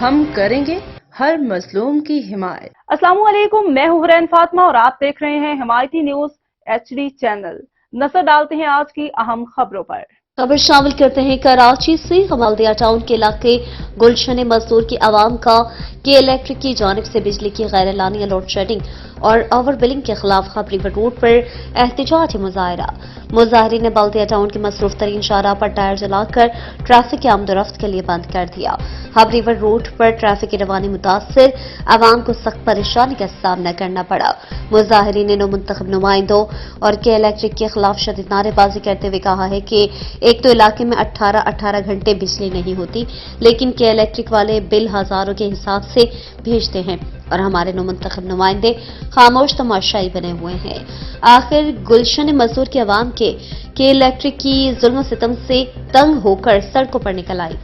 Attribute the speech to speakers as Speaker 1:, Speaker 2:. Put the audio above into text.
Speaker 1: ہم کریں گے ہر مظلوم کی حمایت۔
Speaker 2: السلام علیکم، میں ہوں حرین فاطمہ اور آپ دیکھ رہے ہیں حمایتی نیوز HD چینل۔ نظر ڈالتے ہیں آج کی اہم خبروں پر۔
Speaker 3: خبر شامل کرتے ہیں کراچی سے۔ حمالدیہ ٹاؤن کے علاقے گلشن مزدور کی عوام کا کے الیکٹرک کی جانب سے بجلی کی غیر اعلانیہ لوڈ شیڈنگ اور اوور بلنگ کے خلاف خبری روڈ پر احتجاجی مظاہرہ۔ مظاہرین نے بلدیہ ٹاؤن کے مصروف ترین شاہراہ پر ٹائر جلا کر ٹریفک کی آمد و رفت کے لیے بند کر دیا۔ ہب ریور روڈ پر ٹریفک کی روانی متاثر، عوام کو سخت پریشانی کا سامنا کرنا پڑا۔ مظاہرین نے منتخب نمائندوں اور کے الیکٹرک کے خلاف شدید نعرے بازی کرتے ہوئے کہا ہے کہ ایک تو علاقے میں 18 گھنٹے بجلی نہیں ہوتی، لیکن کے الیکٹرک والے بل ہزاروں کے حساب سے بھیجتے ہیں اور ہمارے منتخب نمائندے خاموش تماشائی بنے ہوئے ہیں۔ آخر گلشن مزدور کی عوام کے الیکٹرک کی ظلم و ستم سے تنگ ہو کر سڑکوں پر نکل آئی۔